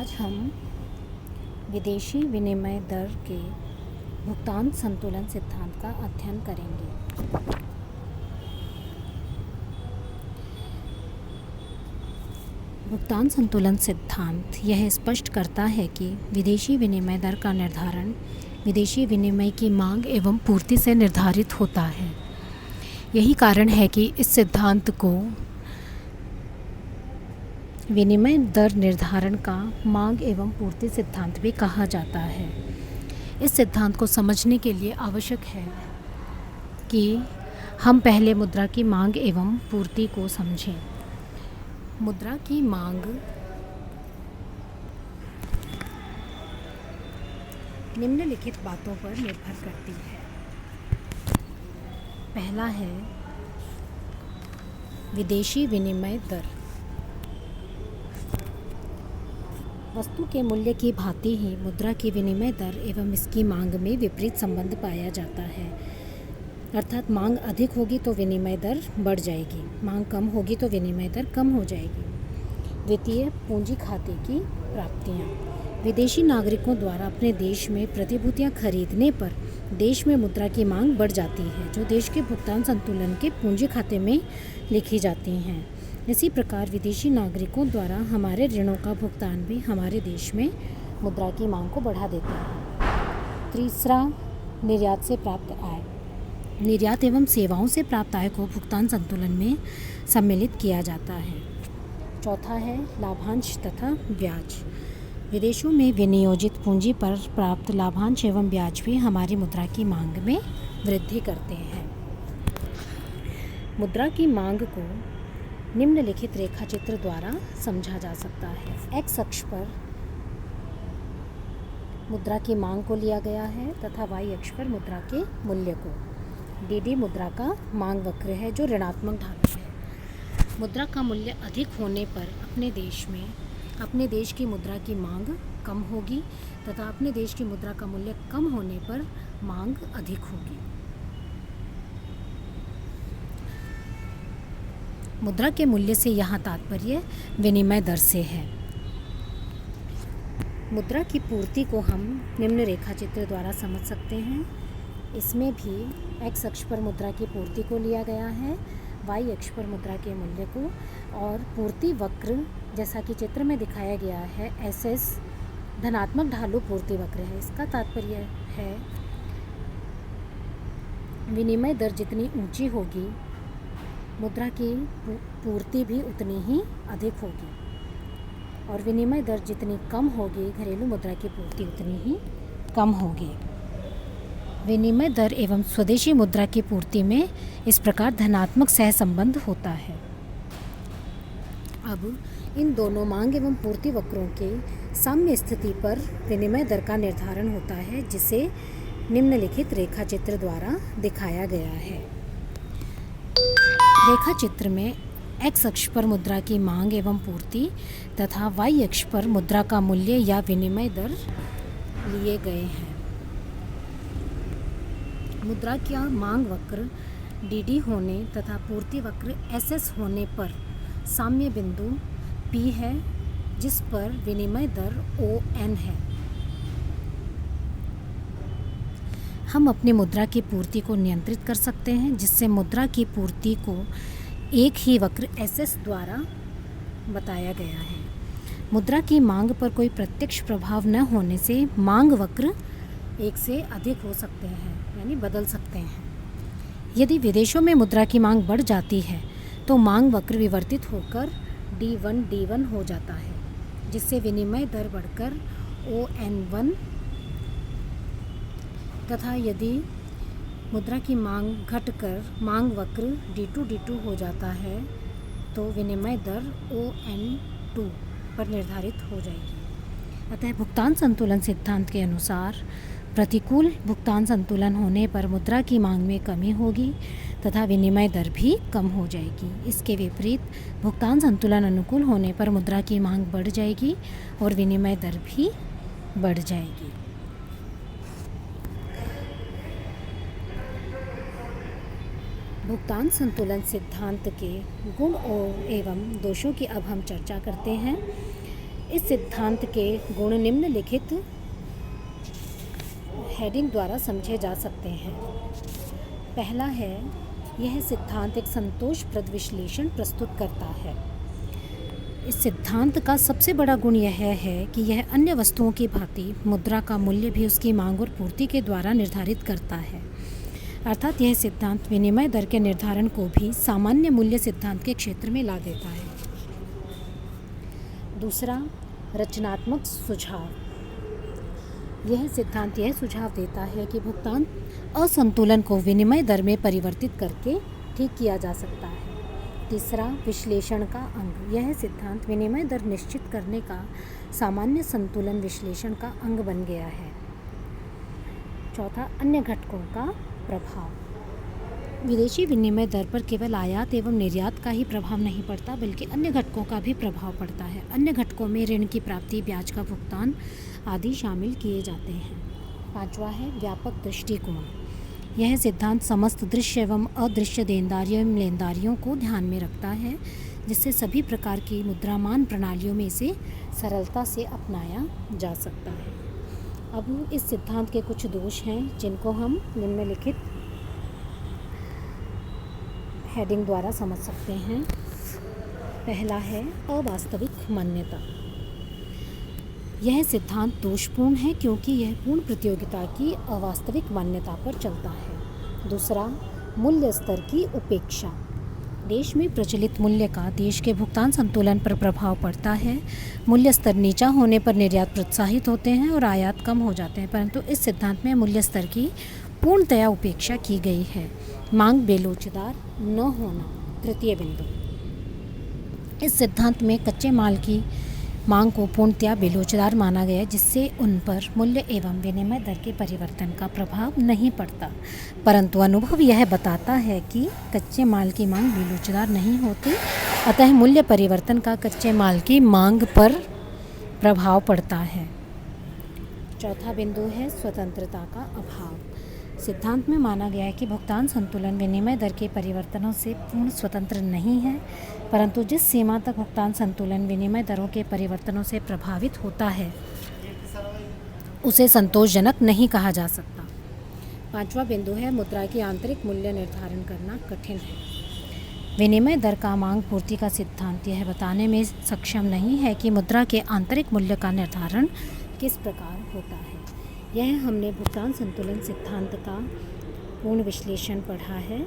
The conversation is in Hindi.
आज हम विदेशी विनिमय दर के भुगतान संतुलन सिद्धांत का अध्ययन करेंगे। भुगतान संतुलन सिद्धांत यह स्पष्ट करता है कि विदेशी विनिमय दर का निर्धारण विदेशी विनिमय की मांग एवं पूर्ति से निर्धारित होता है। यही कारण है कि इस सिद्धांत को विनिमय दर निर्धारण का मांग एवं पूर्ति सिद्धांत भी कहा जाता है। इस सिद्धांत को समझने के लिए आवश्यक है कि हम पहले मुद्रा की मांग एवं पूर्ति को समझें। मुद्रा की मांग निम्नलिखित बातों पर निर्भर करती है। पहला है विदेशी विनिमय दर। वस्तु के मूल्य की भांति ही मुद्रा की विनिमय दर एवं इसकी मांग में विपरीत संबंध पाया जाता है। अर्थात मांग अधिक होगी तो विनिमय दर बढ़ जाएगी, मांग कम होगी तो विनिमय दर कम हो जाएगी। द्वितीय, पूंजी खाते की प्राप्तियाँ। विदेशी नागरिकों द्वारा अपने देश में प्रतिभूतियाँ खरीदने पर देश में मुद्रा की मांग बढ़ जाती है, जो देश के भुगतान संतुलन के पूंजी खाते में लिखी जाती हैं। इसी प्रकार विदेशी नागरिकों द्वारा हमारे ऋणों का भुगतान भी हमारे देश में मुद्रा की मांग को बढ़ा देता है। तीसरा, निर्यात से प्राप्त आय। निर्यात एवं सेवाओं से प्राप्त आय को भुगतान संतुलन में सम्मिलित किया जाता है। चौथा है लाभांश तथा ब्याज। विदेशों में विनियोजित पूंजी पर प्राप्त लाभांश एवं ब्याज भी हमारी मुद्रा की मांग में वृद्धि करते हैं। मुद्रा की मांग को निम्नलिखित रेखाचित्र द्वारा समझा जा सकता है। एक्स अक्ष पर मुद्रा की मांग को लिया गया है तथा वाई अक्ष पर मुद्रा के मूल्य को। डीडी मुद्रा का मांग वक्र है जो ऋणात्मक ढाल है। मुद्रा का मूल्य अधिक होने पर अपने देश की मुद्रा की मांग कम होगी तथा अपने देश की मुद्रा का मूल्य कम होने पर मांग अधिक होगी। मुद्रा के मूल्य से यहाँ तात्पर्य विनिमय दर से है। मुद्रा की पूर्ति को हम निम्न रेखाचित्र द्वारा समझ सकते हैं। इसमें भी एक्स अक्ष पर मुद्रा की पूर्ति को लिया गया है, वाई अक्ष पर मुद्रा के मूल्य को, और पूर्ति वक्र जैसा कि चित्र में दिखाया गया है एसएस धनात्मक ढालू पूर्ति वक्र है। इसका तात्पर्य है विनिमय दर जितनी ऊंची होगी मुद्रा की पूर्ति भी उतनी ही अधिक होगी, और विनिमय दर जितनी कम होगी घरेलू मुद्रा की पूर्ति उतनी ही कम होगी। विनिमय दर एवं स्वदेशी मुद्रा की पूर्ति में इस प्रकार धनात्मक सहसंबंध होता है। अब इन दोनों मांग एवं पूर्ति वक्रों के साम्य स्थिति पर विनिमय दर का निर्धारण होता है, जिसे निम्नलिखित रेखाचित्र द्वारा दिखाया गया है। रेखा चित्र में एक्स अक्ष पर मुद्रा की मांग एवं पूर्ति तथा वाई अक्ष पर मुद्रा का मूल्य या विनिमय दर लिए गए हैं। मुद्रा का मांग वक्र डीडी होने तथा पूर्ति वक्र एसएस होने पर साम्य बिंदु पी है, जिस पर विनिमय दर ओएन है। हम अपनी मुद्रा की पूर्ति को नियंत्रित कर सकते हैं, जिससे मुद्रा की पूर्ति को एक ही वक्र एसएस द्वारा बताया गया है। मुद्रा की मांग पर कोई प्रत्यक्ष प्रभाव न होने से मांग वक्र एक से अधिक हो सकते हैं, यानी बदल सकते हैं। यदि विदेशों में मुद्रा की मांग बढ़ जाती है तो मांग वक्र विवर्तित होकर D1 हो जाता है, जिससे विनिमय दर बढ़कर ON1 तथा यदि मुद्रा की मांग घटकर मांग वक्र D2 हो जाता है तो विनिमय दर ON2 पर निर्धारित हो जाएगी। अतः भुगतान संतुलन सिद्धांत के अनुसार प्रतिकूल भुगतान संतुलन होने पर मुद्रा की मांग में कमी होगी तथा विनिमय दर भी कम हो जाएगी। इसके विपरीत भुगतान संतुलन अनुकूल होने पर मुद्रा की मांग बढ़ जाएगी और विनिमय दर भी बढ़ जाएगी। भुगतान संतुलन सिद्धांत के गुण एवं दोषों की अब हम चर्चा करते हैं। इस सिद्धांत के गुण निम्नलिखित हेडिंग द्वारा समझे जा सकते हैं। पहला है, यह सिद्धांत एक संतोषप्रद विश्लेषण प्रस्तुत करता है। इस सिद्धांत का सबसे बड़ा गुण यह है कि यह अन्य वस्तुओं की भांति मुद्रा का मूल्य भी उसकी मांग और पूर्ति के द्वारा निर्धारित करता है। अर्थात यह सिद्धांत विनिमय दर के निर्धारण को भी सामान्य मूल्य सिद्धांत के क्षेत्र में ला देता है। दूसरा, रचनात्मक सुझाव। यह सिद्धांत यह सुझाव देता है कि भुगतान असंतुलन को विनिमय दर में परिवर्तित करके ठीक किया जा सकता है। तीसरा, विश्लेषण का अंग। यह सिद्धांत विनिमय दर निश्चित करने का सामान्य संतुलन विश्लेषण का अंग बन गया है। चौथा, अन्य घटकों का प्रभाव। विदेशी विनिमय दर पर केवल आयात एवं निर्यात का ही प्रभाव नहीं पड़ता, बल्कि अन्य घटकों का भी प्रभाव पड़ता है। अन्य घटकों में ऋण की प्राप्ति, ब्याज का भुगतान आदि शामिल किए जाते हैं। पांचवा है, व्यापक दृष्टिकोण। यह सिद्धांत समस्त दृश्य एवं अदृश्य देनदारियों एवं लेनदारियों को ध्यान में रखता है, जिससे सभी प्रकार की मुद्रामान प्रणालियों में इसे सरलता से अपनाया जा सकता है। अब इस सिद्धांत के कुछ दोष हैं, जिनको हम निम्नलिखित हेडिंग द्वारा समझ सकते हैं। पहला है, अवास्तविक मान्यता। यह सिद्धांत दोषपूर्ण है क्योंकि यह पूर्ण प्रतियोगिता की अवास्तविक मान्यता पर चलता है। दूसरा, मूल्य स्तर की उपेक्षा। देश में प्रचलित मूल्य का देश के भुगतान संतुलन पर प्रभाव पड़ता है। मूल्य स्तर नीचा होने पर निर्यात प्रोत्साहित होते हैं और आयात कम हो जाते हैं, परंतु इस सिद्धांत में मूल्य स्तर की पूर्णतया उपेक्षा की गई है। मांग बेलोचदार न होना। तृतीय बिंदु, इस सिद्धांत में कच्चे माल की मांग को पूर्णतया बेलोचदार माना गया, जिससे उन पर मूल्य एवं विनिमय दर के परिवर्तन का प्रभाव नहीं पड़ता, परंतु अनुभव यह बताता है कि कच्चे माल की मांग बेलोचदार नहीं होती, अतः मूल्य परिवर्तन का कच्चे माल की मांग पर प्रभाव पड़ता है। चौथा बिंदु है, स्वतंत्रता का अभाव। सिद्धांत में माना गया है कि भुगतान संतुलन विनिमय दर के परिवर्तनों से पूर्ण स्वतंत्र नहीं है, परंतु जिस सीमा तक भुगतान संतुलन विनिमय दरों के परिवर्तनों से प्रभावित होता है, उसे संतोषजनक नहीं कहा जा सकता। पांचवा बिंदु है, मुद्रा की आंतरिक मूल्य निर्धारण करना कठिन है। विनिमय दर का मांग पूर्ति का सिद्धांत यह बताने में सक्षम नहीं है कि मुद्रा के आंतरिक मूल्य का निर्धारण किस प्रकार होता है। यह हमने भुगतान संतुलन सिद्धांत का पूर्ण विश्लेषण पढ़ा है।